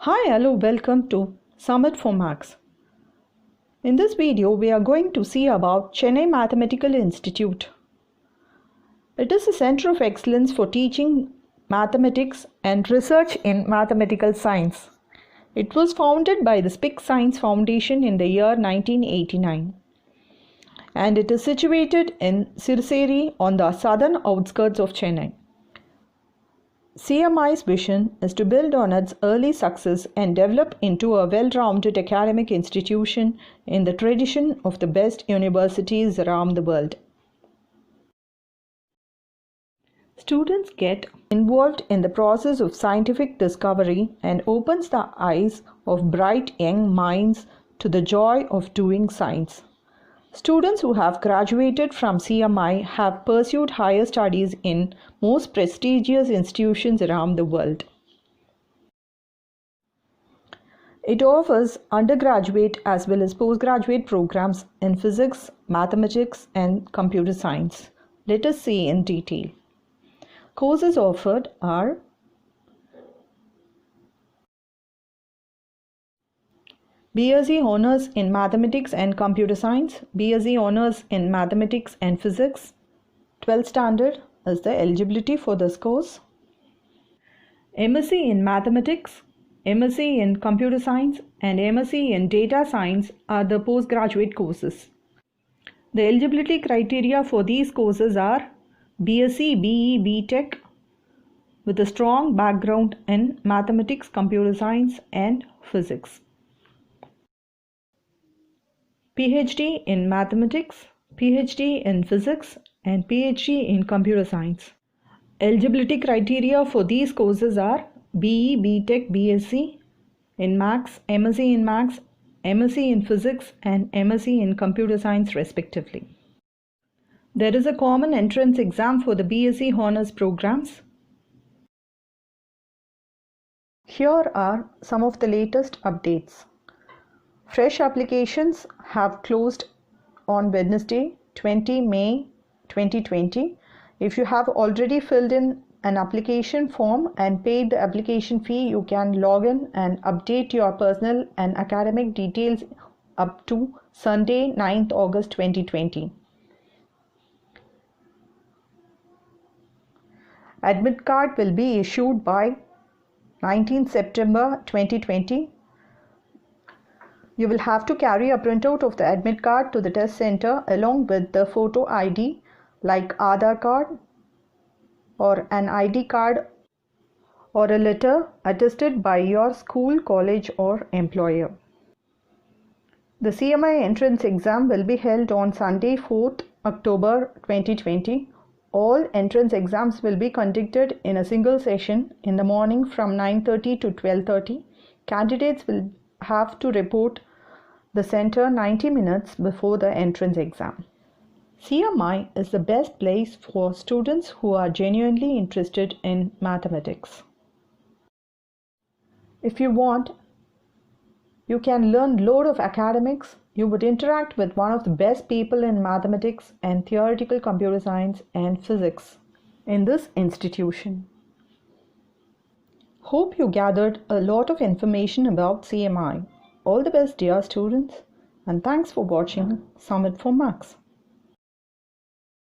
Hi, hello, welcome to Summit for Max. In this video, we are going to see about Chennai Mathematical Institute. It is a center of excellence for teaching mathematics and research in mathematical science. It was founded by the SPIC Science Foundation in the year 1989. And it is situated in Sirseri on the southern outskirts of Chennai. CMI's vision is to build on its early success and develop into a well-rounded academic institution in the tradition of the best universities around the world. Students get involved in the process of scientific discovery and opens the eyes of bright young minds to the joy of doing science. Students who have graduated from CMI have pursued higher studies in most prestigious institutions around the world. It offers undergraduate as well as postgraduate programs in physics, mathematics, and computer science. Let us see in detail. Courses offered are BSc Honours in Mathematics and Computer Science, BSc Honours in Mathematics and Physics. 12th standard is the eligibility for this course. MSc in Mathematics, MSc in Computer Science and MSc in Data Science are the postgraduate courses. The eligibility criteria for these courses are BSc BE BTech with a strong background in Mathematics, Computer Science and Physics. PhD in Mathematics, PhD in Physics and PhD in Computer Science. Eligibility criteria for these courses are BE, BTech, BSc in Maths, MSc in Maths, MSc in Physics and MSc in Computer Science respectively. There is a common entrance exam for the BSc Honours programs. Here are some of the latest updates. Fresh applications have closed on Wednesday, 20 May 2020. If you have already filled in an application form and paid the application fee, you can log in and update your personal and academic details up to Sunday, 9th August 2020. Admit card will be issued by 19th September 2020. You will have to carry a printout of the admit card to the test center along with the photo ID like Aadhaar card or an ID card or a letter attested by your school, college or employer. The CMI entrance exam will be held on Sunday, 4th October 2020. All entrance exams will be conducted in a single session in the morning from 9:30 to 12:30. Candidates will have to report the center 90 minutes before the entrance exam. CMI is the best place for students who are genuinely interested in mathematics. If you want, you can learn load of academics. You would interact with one of the best people in mathematics and theoretical computer science and physics in this institution. Hope you gathered a lot of information about CMI. All the best, dear students, and thanks for watching Summit for Max.